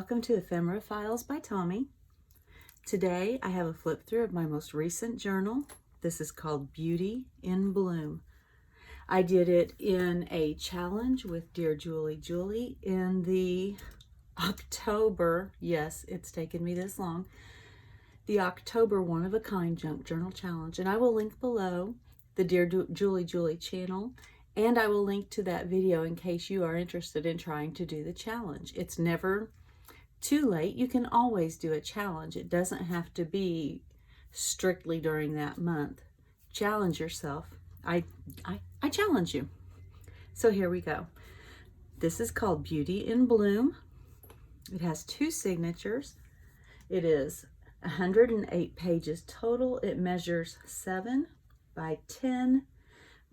Welcome to Ephemera Files by Tommy. Today I have a flip through of my most recent journal. This is called Beauty in Bloom. I did it in a challenge with DearJulieJulie in the October, yes, it's taken me this long, the October one-of-a-kind junk journal challenge. And I will link below the DearJulieJulie channel, and I will link to that video in case you are interested in trying to do the challenge. It's never too late. You can always do a challenge. It doesn't have to be strictly during that month. Challenge yourself. I challenge you. So here we go. This is called Beauty in Bloom. It has 2 signatures. It is 108 pages total. It measures 7 by 10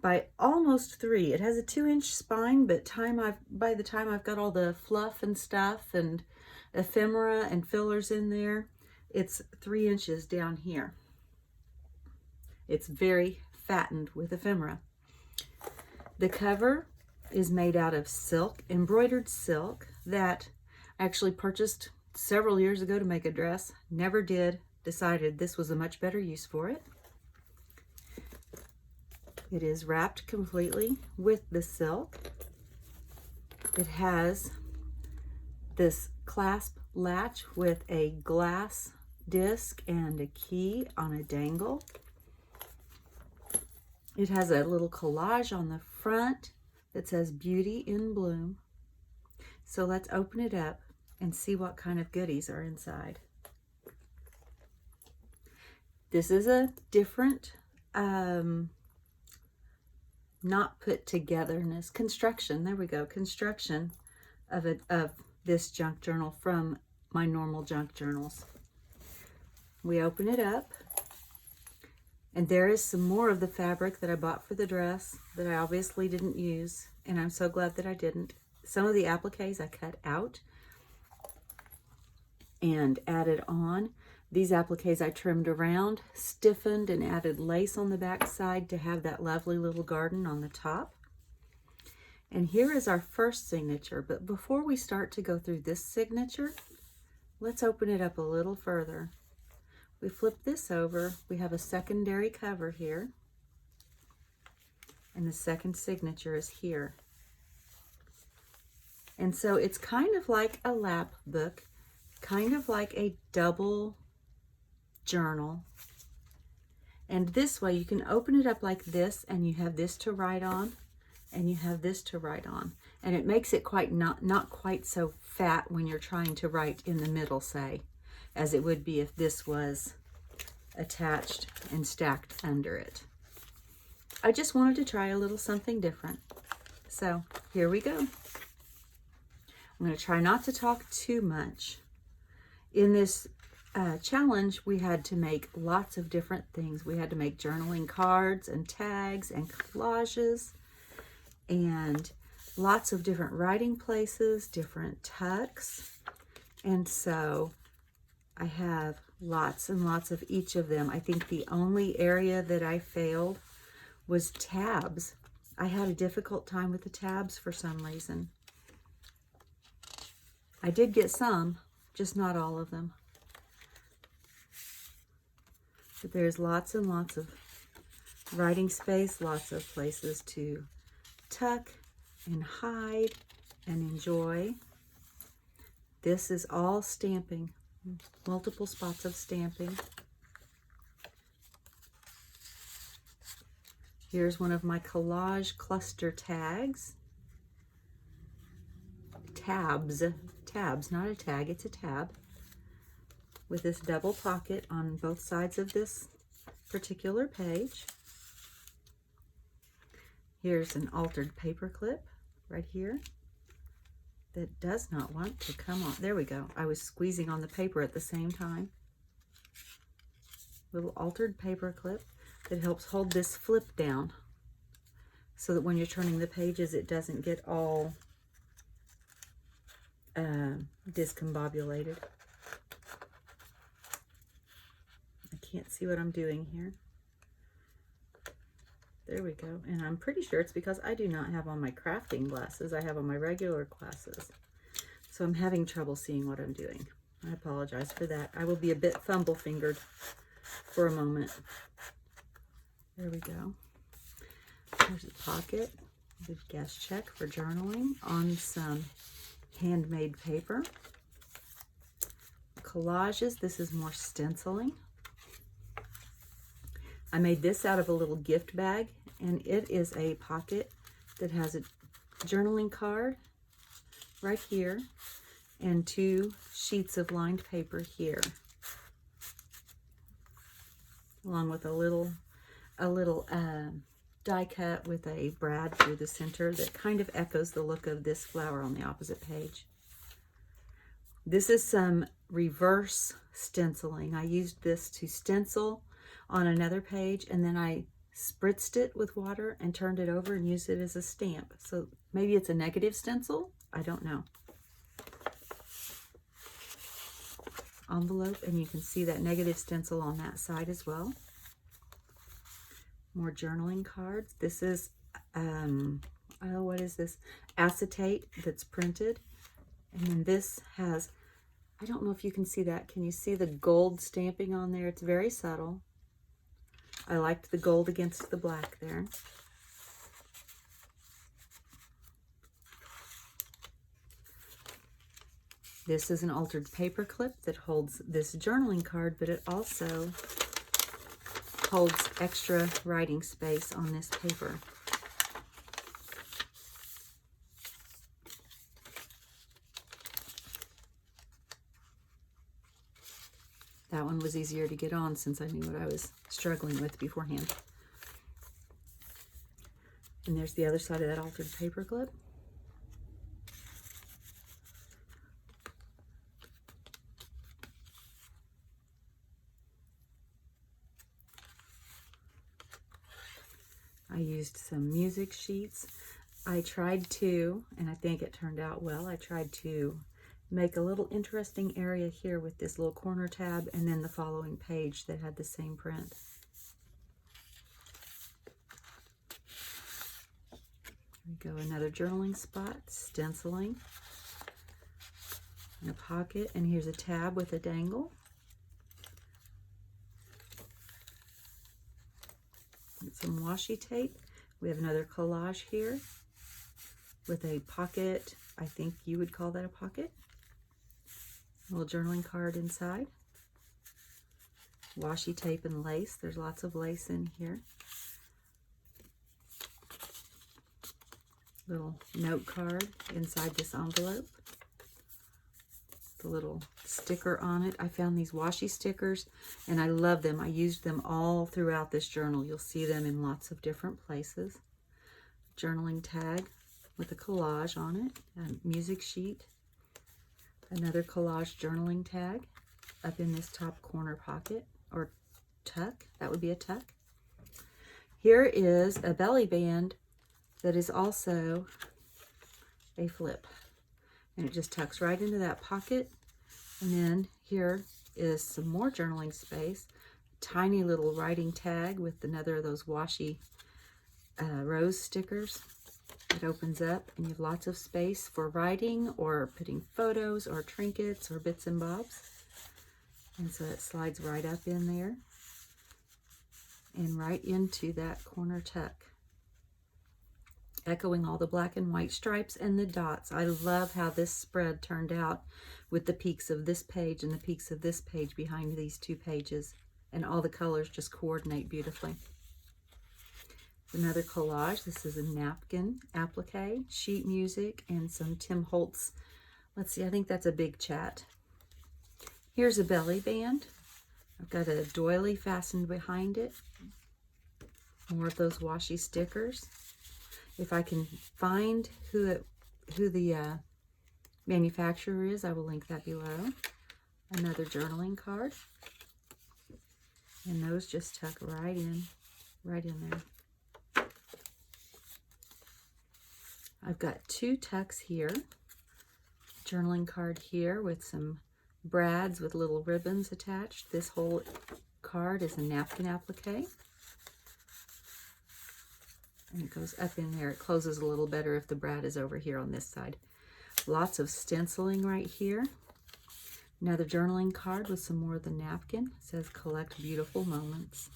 by almost 3. It has a 2-inch spine, but by the time I've got all the fluff and stuff and ephemera and fillers in there, it's 3 inches down here. It's very fattened with ephemera. The cover is made out of silk, embroidered silk, that I actually purchased several years ago to make a dress. Never did. Decided this was a much better use for it. It is wrapped completely with the silk. It has this clasp latch with a glass disc and a key on a dangle. It has a little collage on the front that says Beauty in Bloom. So let's open it up and see what kind of goodies are inside. This is a different not put togetherness, construction, there we go, construction of this junk journal from my normal junk journals. We open it up, and there is some more of the fabric that I bought for the dress that I obviously didn't use, and I'm so glad that I didn't. Some of the appliques I cut out and added on. These appliques I trimmed around, stiffened, and added lace on the back side to have that lovely little garden on the top. And here is our first signature. But before we start to go through this signature, let's open it up a little further. We flip this over. We have a secondary cover here. And the second signature is here. And so it's kind of like a lap book, kind of like a double journal. And this way you can open it up like this, and you have this to write on, and you have this to write on. And it makes it quite not quite so fat when you're trying to write in the middle, say, as it would be if this was attached and stacked under it. I just wanted to try a little something different. So here we go. I'm going to try not to talk too much. In this challenge, we had to make lots of different things. We had to make journaling cards and tags and collages and lots of different writing places, different tucks. And so I have lots and lots of each of them. I think the only area that I failed was tabs. I had a difficult time with the tabs for some reason. I did get some, just not all of them. But there's lots and lots of writing space, lots of places to tuck and hide and enjoy. This is all stamping, multiple spots of stamping. Here's one of my collage cluster tags. Tabs, not a tag, it's a tab, with this double pocket on both sides of this particular page. Here's an altered paper clip right here that does not want to come on. There we go. I was squeezing on the paper at the same time. Little altered paper clip that helps hold this flip down so that when you're turning the pages, it doesn't get all discombobulated. I can't see what I'm doing here. There we go. And I'm pretty sure it's because I do not have on my crafting glasses. I have on my regular glasses. So I'm having trouble seeing what I'm doing. I apologize for that. I will be a bit fumble-fingered for a moment. There we go. There's a pocket. Good guest check for journaling on some handmade paper. Collages. This is more stenciling. I made this out of a little gift bag, and it is a pocket that has a journaling card right here and 2 sheets of lined paper here, along with a little die cut with a brad through the center that kind of echoes the look of this flower on the opposite page. This is some reverse stenciling. I used this to stencil on another page, and then I spritzed it with water and turned it over and used it as a stamp. So maybe it's a negative stencil. I don't know. Envelope, and you can see that negative stencil on that side as well. More journaling cards. This is, what is this? Acetate that's printed. And then this has, I don't know if you can see that. Can you see the gold stamping on there? It's very subtle. I liked the gold against the black there. This is an altered paper clip that holds this journaling card, but it also holds extra writing space on this paper. That one was easier to get on since I knew what I was struggling with beforehand. And there's the other side of that altered paper clip. I used some music sheets. I tried to, and I think it turned out well, I tried to make a little interesting area here with this little corner tab and then the following page that had the same print. There we go, another journaling spot, stenciling, and a pocket, and here's a tab with a dangle. And some washi tape. We have another collage here with a pocket. I think you would call that a pocket. A little journaling card inside. Washi tape and lace. There's lots of lace in here. Little note card inside this envelope. The little sticker on it. I found these washi stickers and I love them. I used them all throughout this journal. You'll see them in lots of different places. Journaling tag with a collage on it. A music sheet. Another collage journaling tag up in this top corner pocket or tuck. That would be a tuck. Here is a belly band that is also a flip. And it just tucks right into that pocket. And then here is some more journaling space. Tiny little writing tag with another of those washi rose stickers. It opens up and you have lots of space for writing or putting photos or trinkets or bits and bobs. And so it slides right up in there and right into that corner tuck, echoing all the black and white stripes and the dots. I love how this spread turned out with the peaks of this page and the peaks of this page behind these 2 pages. And all the colors just coordinate beautifully. Another collage. This is a napkin applique, sheet music, and some Tim Holtz. Let's see, I think that's a big chat. Here's a belly band. I've got a doily fastened behind it. More of those washi stickers. If I can find who the manufacturer is, I will link that below. Another journaling card. And those just tuck right in there. I've got 2 tucks here. Journaling card here with some brads with little ribbons attached. This whole card is a napkin applique. And it goes up in there. It closes a little better if the brad is over here on this side. Lots of stenciling right here. Another journaling card with some more of the napkin. It says collect beautiful moments.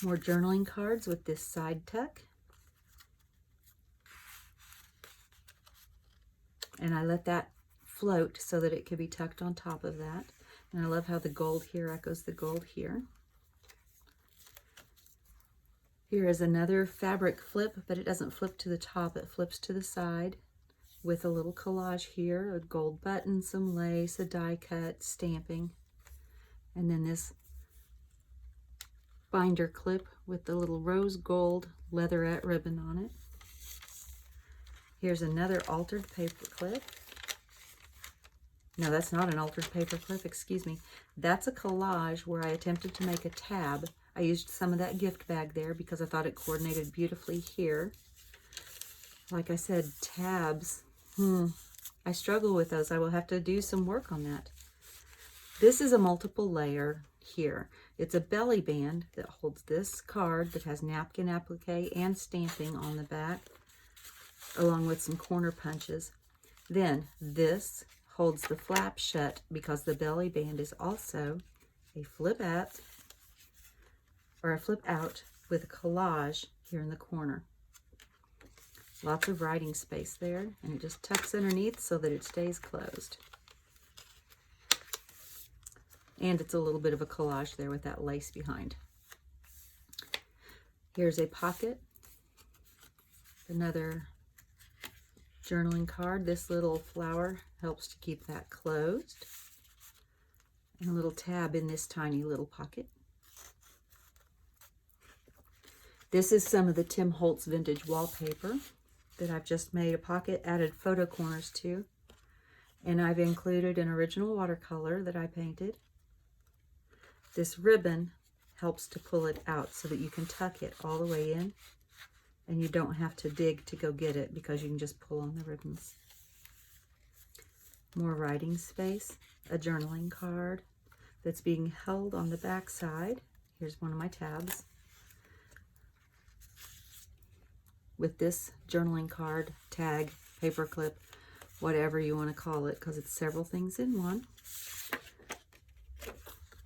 More journaling cards with this side tuck. And I let that float so that it could be tucked on top of that. And I love how the gold here echoes the gold here. Here is another fabric flip, but it doesn't flip to the top, it flips to the side with a little collage here, a gold button, some lace, a die cut, stamping, and then this binder clip with the little rose gold leatherette ribbon on it. Here's another altered paper clip. No, that's not an altered paper clip, excuse me. That's a collage where I attempted to make a tab. I used some of that gift bag there because I thought it coordinated beautifully here. Like I said, tabs, I struggle with those. I will have to do some work on that. This is a multiple layer here. It's a belly band that holds this card that has napkin applique and stamping on the back, along with some corner punches. Then this holds the flap shut because the belly band is also a flip out with a collage here in the corner. Lots of writing space there, and it just tucks underneath so that it stays closed. And it's a little bit of a collage there with that lace behind. Here's a pocket, another journaling card. This little flower helps to keep that closed. And a little tab in this tiny little pocket. This is some of the Tim Holtz vintage wallpaper that I've just made a pocket, added photo corners to. And I've included an original watercolor that I painted. This ribbon helps to pull it out so that you can tuck it all the way in. And you don't have to dig to go get it because you can just pull on the ribbons. More writing space, a journaling card that's being held on the back side. Here's one of my tabs. With this journaling card, tag, paper clip, whatever you want to call it, because it's several things in one.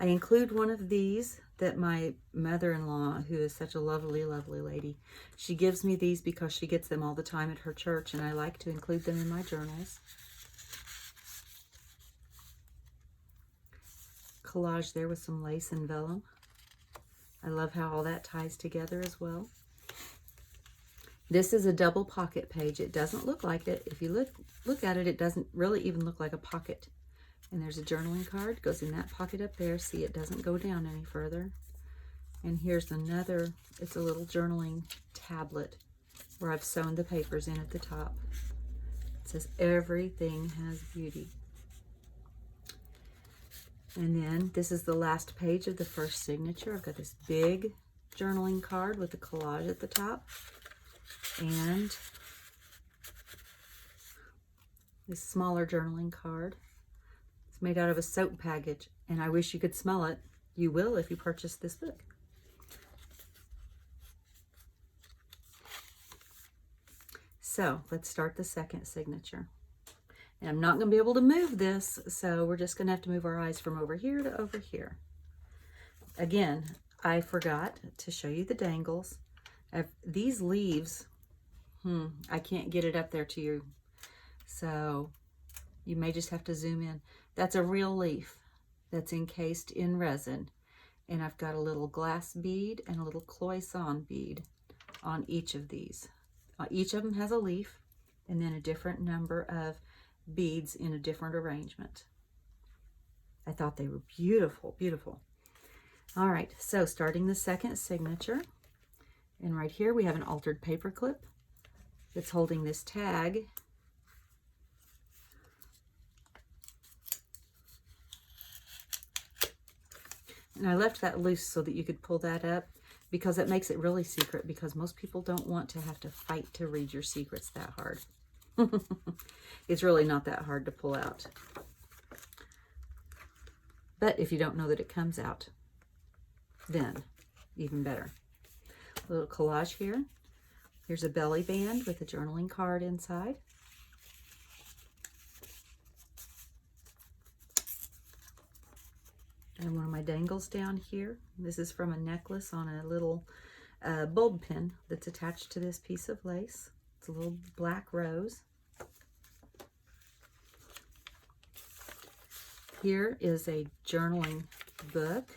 I include one of these that my mother-in-law, who is such a lovely, lovely lady, she gives me these because she gets them all the time at her church, and I like to include them in my journals. Collage there with some lace and vellum. I love how all that ties together as well. This is a double pocket page. It doesn't look like it. If you look at it, it doesn't really even look like a pocket. And there's a journaling card, goes in that pocket up there. See, it doesn't go down any further. And here's another, it's a little journaling tablet where I've sewn the papers in at the top. It says, everything has beauty. And then this is the last page of the first signature. I've got this big journaling card with a collage at the top. And this smaller journaling card. It's made out of a soap package, and I wish you could smell it. You will if you purchase this book. So let's start the second signature. And I'm not going to be able to move this, so we're just going to have to move our eyes from over here to over here. Again, I forgot to show you the dangles. These leaves, I can't get it up there to you, so you may just have to zoom in. That's a real leaf that's encased in resin, and I've got a little glass bead and a little cloisonne bead on each of these. Each of them has a leaf and then a different number of beads in a different arrangement. I thought they were beautiful, beautiful. All right, so starting the second signature, and right here we have an altered paper clip that's holding this tag. And I left that loose so that you could pull that up because it makes it really secret, because most people don't want to have to fight to read your secrets that hard. It's really not that hard to pull out. But if you don't know that it comes out, then even better. A little collage here. Here's a belly band with a journaling card inside. And one of my dangles down here. This is from a necklace on a little bulb pin that's attached to this piece of lace. It's a little black rose. Here is a journaling book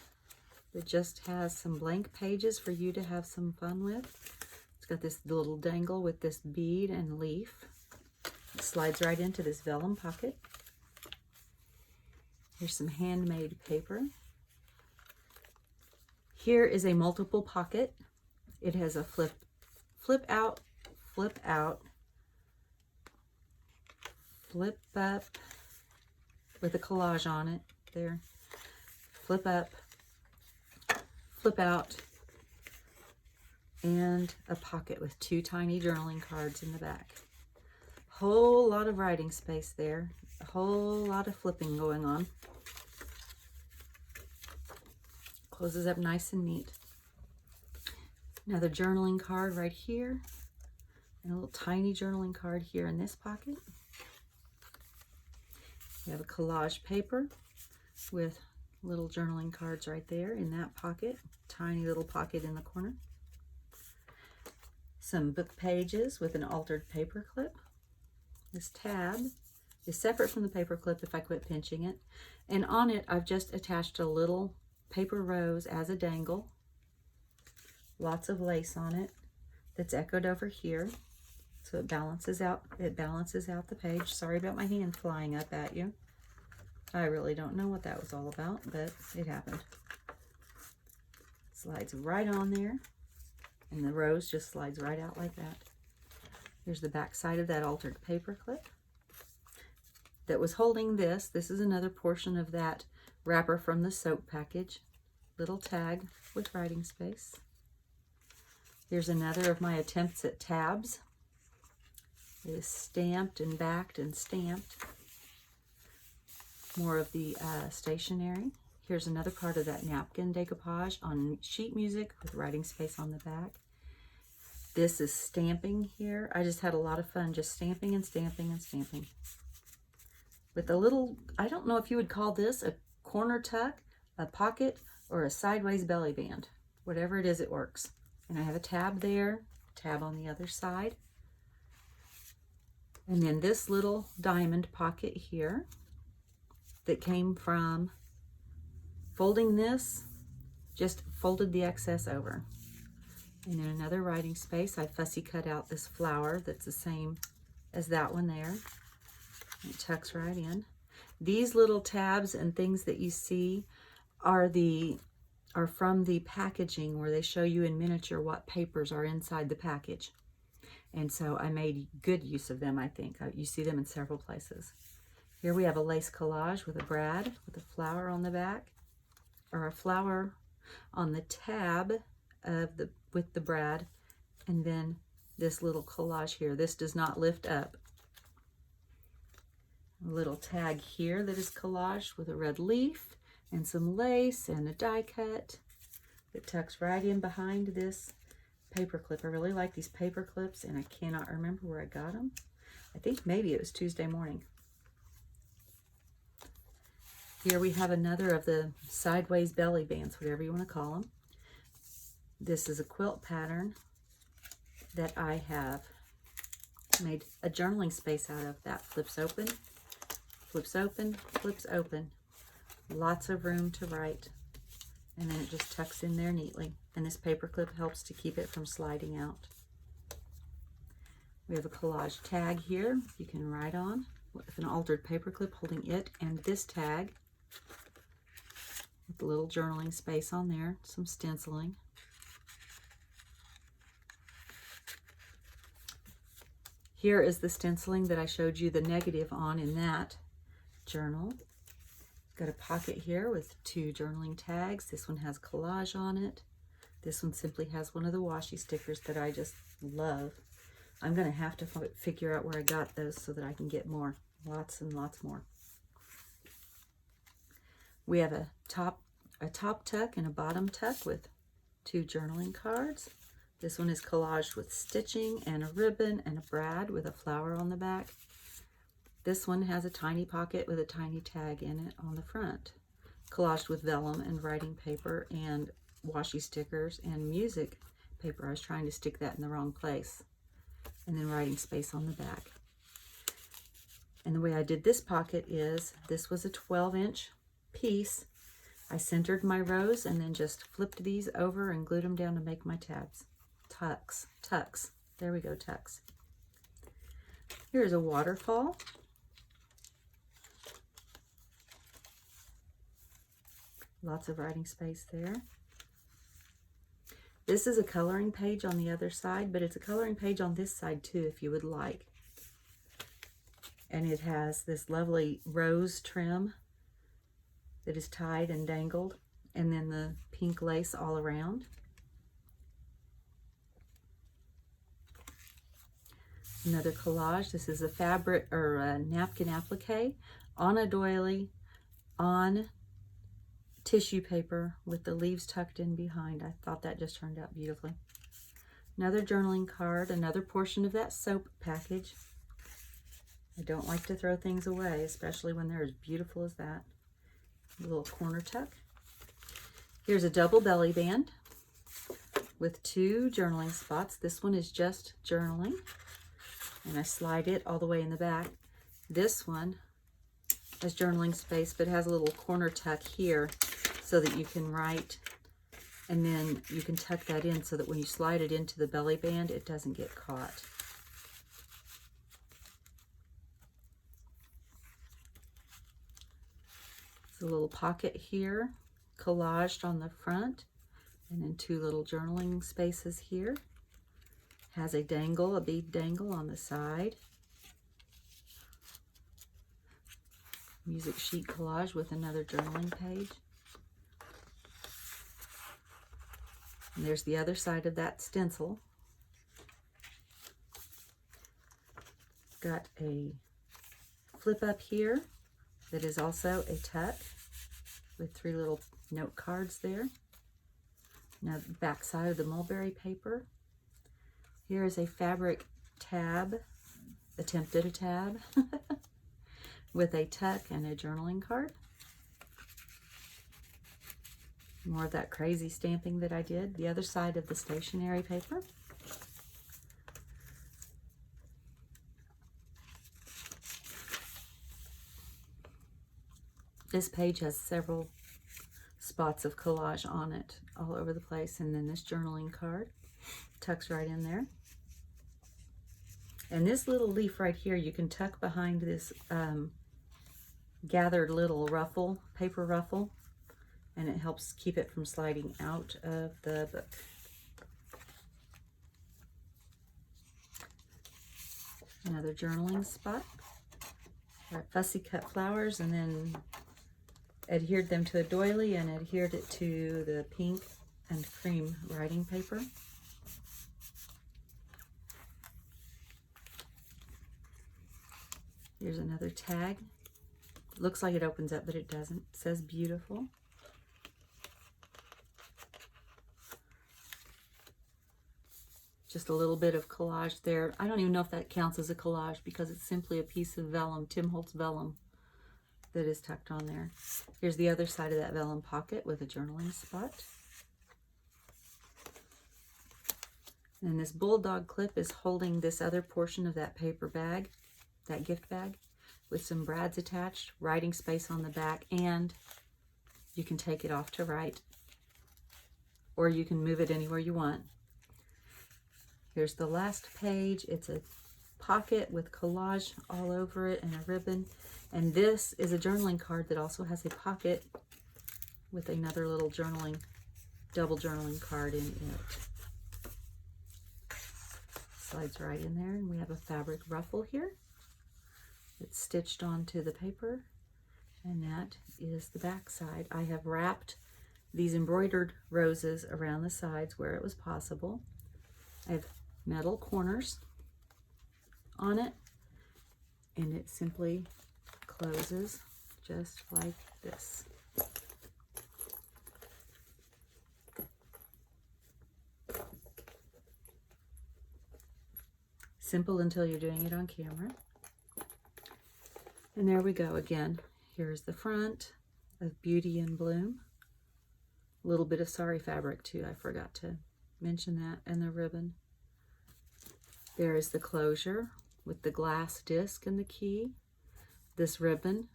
that just has some blank pages for you to have some fun with. It's got this little dangle with this bead and leaf. It slides right into this vellum pocket. Here's some handmade paper. Here is a multiple pocket. It has a flip out, flip out, flip up with a collage on it there. Flip up, flip out, and a pocket with 2 tiny journaling cards in the back. Whole lot of writing space there. A whole lot of flipping going on. Closes up nice and neat. Another journaling card right here. And a little tiny journaling card here in this pocket. We have a collage paper with little journaling cards right there in that pocket. Tiny little pocket in the corner. Some book pages with an altered paper clip. This tab is separate from the paper clip if I quit pinching it. And on it, I've just attached a little paper rose as a dangle. Lots of lace on it that's echoed over here. So it balances out the page. Sorry about my hand flying up at you. I really don't know what that was all about, but it happened. Slides right on there. And the rose just slides right out like that. Here's the back side of that altered paper clip that was holding this. This is another portion of that wrapper from the soap package. Little tag with writing space. Here's another of my attempts at tabs. It is stamped and backed and stamped. More of the stationery. Here's another part of that napkin decoupage on sheet music with writing space on the back. This is stamping here. I just had a lot of fun just stamping and stamping and stamping. With a little, I don't know if you would call this a corner tuck, a pocket, or a sideways belly band. Whatever it is, it works. And I have a tab there, tab on the other side. And then this little diamond pocket here that came from folding this, just folded the excess over. And in another writing space, I fussy cut out this flower that's the same as that one there. It tucks right in. These little tabs and things that you see are from the packaging where they show you in miniature what papers are inside the package. And so I made good use of them, I think. You see them in several places. Here we have a lace collage with a brad with a flower on the back, or a flower on the tab of with the brad, and then this little collage here. This does not lift up. A little tag here that is collaged with a red leaf and some lace and a die cut that tucks right in behind this paper clip. I really like these paper clips, and I cannot remember where I got them. I think maybe it was Tuesday morning. Here we have another of the sideways belly bands, whatever you want to call them. This is a quilt pattern that I have made a journaling space out of. That flips open, flips open, flips open. Lots of room to write. And then it just tucks in there neatly. And this paper clip helps to keep it from sliding out. We have a collage tag here you can write on with an altered paper clip holding it and this tag with a little journaling space on there, some stenciling. Here is the stenciling that I showed you the negative on in that journal. Got a pocket here with 2 journaling tags. This one has collage on it. This one simply has one of the washi stickers that I just love. I'm going to have to figure out where I got those so that I can get more. Lots and lots more. We have a top tuck and a bottom tuck with 2 journaling cards. This one is collaged with stitching and a ribbon and a brad with a flower on the back. This one has a tiny pocket with a tiny tag in it on the front. Collaged with vellum and writing paper and washi stickers and music paper. I was trying to stick that in the wrong place. And then writing space on the back. And the way I did this pocket is, this was a 12-inch piece. I centered my rows and then just flipped these over and glued them down to make my tabs. Tucks. There we go, tucks. Here's a waterfall. Lots of writing space there. This is a coloring page on the other side, but it's a coloring page on this side too, if you would like. And it has this lovely rose trim that is tied and dangled, and then the pink lace all around. Another collage. This is a fabric or a napkin applique on a doily on tissue paper with the leaves tucked in behind. I thought that just turned out beautifully. Another journaling card, another portion of that soap package. I don't like to throw things away, especially when they're as beautiful as that. A little corner tuck. Here's a double belly band with 2 journaling spots. This one is just journaling, and I slide it all the way in the back. This one has journaling space, but has a little corner tuck here so that you can write, and then you can tuck that in so that when you slide it into the belly band, it doesn't get caught. It's a little pocket here, collaged on the front, and then 2 little journaling spaces here. Has a dangle, a bead dangle on the side. Music sheet collage with another journaling page. And there's the other side of that stencil. Got a flip up here that is also a tuck with 3 little note cards there. Now the back side of the mulberry paper. Here is a fabric tab, attempted a tab, with a tuck and a journaling card. More of that crazy stamping that I did. The other side of the stationery paper. This page has several spots of collage on it all over the place, and then this journaling card tucks right in there. And this little leaf right here, you can tuck behind this gathered little ruffle, paper ruffle, and it helps keep it from sliding out of the book. Another journaling spot. Got fussy cut flowers and then adhered them to a doily and adhered it to the pink and cream writing paper. Here's another tag. Looks like it opens up, but it doesn't. It says beautiful. Just a little bit of collage there. I don't even know if that counts as a collage because it's simply a piece of vellum, Tim Holtz vellum, that is tucked on there. Here's the other side of that vellum pocket with a journaling spot. And this bulldog clip is holding this other portion of that paper bag, that gift bag, with some brads attached, writing space on the back, and you can take it off to write, or you can move it anywhere you want. Here's the last page. It's a pocket with collage all over it and a ribbon. And this is a journaling card that also has a pocket with another little journaling, double journaling card in it. Slides right in there, and we have a fabric ruffle here. It's stitched onto the paper, and that is the back side. I have wrapped these embroidered roses around the sides where it was possible. I have metal corners on it, and it simply closes just like this. simple until you're doing it on camera. And there we go again. Here's the front of Beauty in Bloom. A little bit of sari fabric too, I forgot to mention that, and the ribbon. There is the closure with the glass disc and the key. This ribbon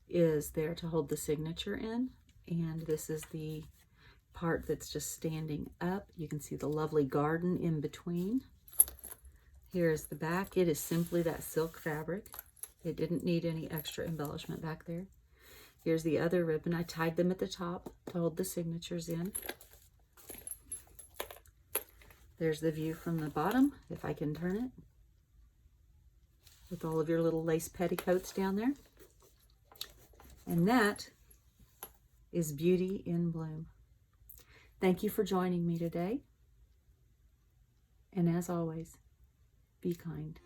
is there to hold the signature in, and this is the part that's just standing up. You can see the lovely garden in between. Here's the back. It is simply that silk fabric. It didn't need any extra embellishment back there. Here's the other ribbon. I tied them at the top to hold the signatures in. There's the view from the bottom, if I can turn it, with all of your little lace petticoats down there. And that is Beauty in Bloom. Thank you for joining me today. And as always, be kind.